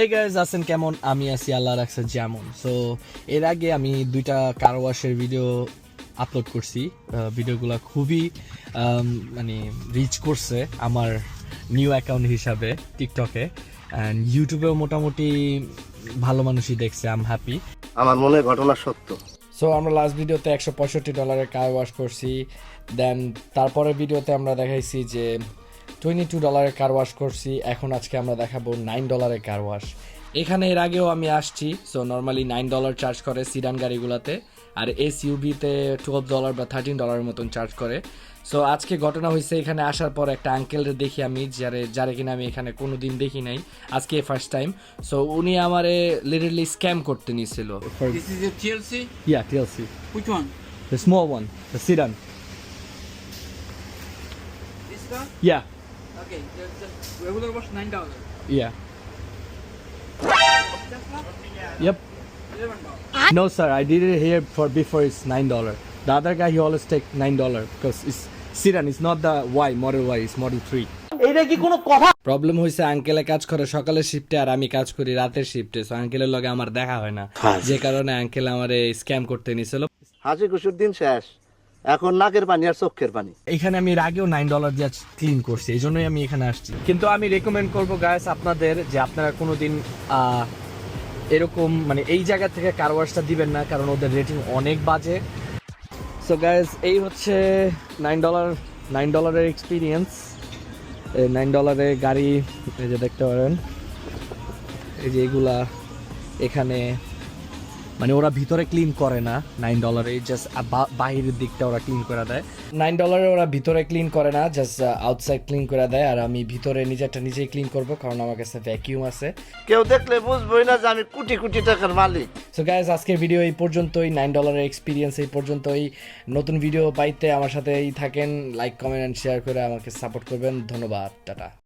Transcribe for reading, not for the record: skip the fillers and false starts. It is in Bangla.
এই গাইজ আছেন কেমন? আমি আছি আল্লাহ রাখছে যেমন। সো এর আগে আমি দুইটা কার ওয়াশের ভিডিও আপলোড করছি। ভিডিওগুলো খুবই মানে রিচ করছে আমার নিউ অ্যাকাউন্ট হিসাবে টিকটকে, অ্যান্ড ইউটিউবেও মোটামুটি ভালো মানুষই দেখছে। I am happy. আমার মনে ঘটনা সত্য। সো আমরা লাস্ট ভিডিওতে $165 কার ওয়াশ করছি। দেন তারপরে ভিডিওতে আমরা দেখাইছি যে $22 কার ওয়াশ করছি। এখন আজকে আমরা দেখাবো $9 কার ওয়াশ। এখানে এর আগেও আমি আসছি। সো নর্মালি $9 চার্জ করে সিডান গাড়িগুলোতে, আর এসইউভিতে $12 বা $13 মতন চার্জ করে। সো আজকে ঘটনা হয়েছে, এখানে আসার পর একটা আঙ্কেলরে দেখি আমি, যারে কিনা আমি এখানে কোনো দিন দেখি নাই, আজকে ফার্স্ট টাইম। সো উনি আমারে লিটারলি স্ক্যাম করতে নিয়েছিল। This is your TLC? Yeah, TLC. Which one? The small one, the sedan. This one? Yeah, Okay, the regular was $9. yeah. Tesla? Yep. $11. No, sir, I did it here for before it's $9. The other guy, he always take $9 because it's sedan. It's not the Y, Model Y, it's Model 3. Problem হয়েছে, আঙ্কেলে কাজ করে সকালের শিফটে আর আমি কাজ করি রাতের শিফটে। সো আঙ্কেলের লগে আমার দেখা হয় না, যে কারণে আঙ্কেল আমারে স্ক্যাম করতে নিছিল। হাসি খুশির দিন শেষ, এখন নাকের পানি আর চোখের পানি। এখানে আমি এর আগেও $9 দিয়ে ক্লিন করছি, এই জন্যই আমি এখানে আসছি। কিন্তু আমি রেকমেন্ড করবো গাইস আপনাদের, যে আপনারা কোনোদিন এরকম মানে এই জায়গা থেকে কার ওয়াশটা দিবেন না, কারণ ওদের রেটিং অনেক বাজে। সো গাইস, এই হচ্ছে $9 এক্সপিরিয়েন্স। এই $9 গাড়ি, এই যে দেখতে পারেন, এই যে এগুলা এখানে মানে ওরা ভিতরে ক্লিন করে না $9, জাস্ট বাহিরের দিকটা ওরা ক্লিন করে দেয়। $9 ওরা ভিতরে ক্লিন করে না, জাস্ট আউটসাইড ক্লিন করে দেয়। আর আমি ভিতরে নিজেরটা নিজেই ক্লিন করব, কারণ আমার কাছে ভ্যাকিউম আছে। কেউ দেখলে বুঝবোই না যে আমি কোটি কোটি টাকার মালিক। সো গাইস, আজকের ভিডিও এই পর্যন্তই। $9 এক্সপিরিয়েন্স এই পর্যন্তই। নতুন ভিডিও পাইতে আমার সাথেই থাকেন, লাইক কমেন্ট অ্যান্ড শেয়ার করে আমাকে সাপোর্ট করবেন। ধন্যবাদ, টাটা।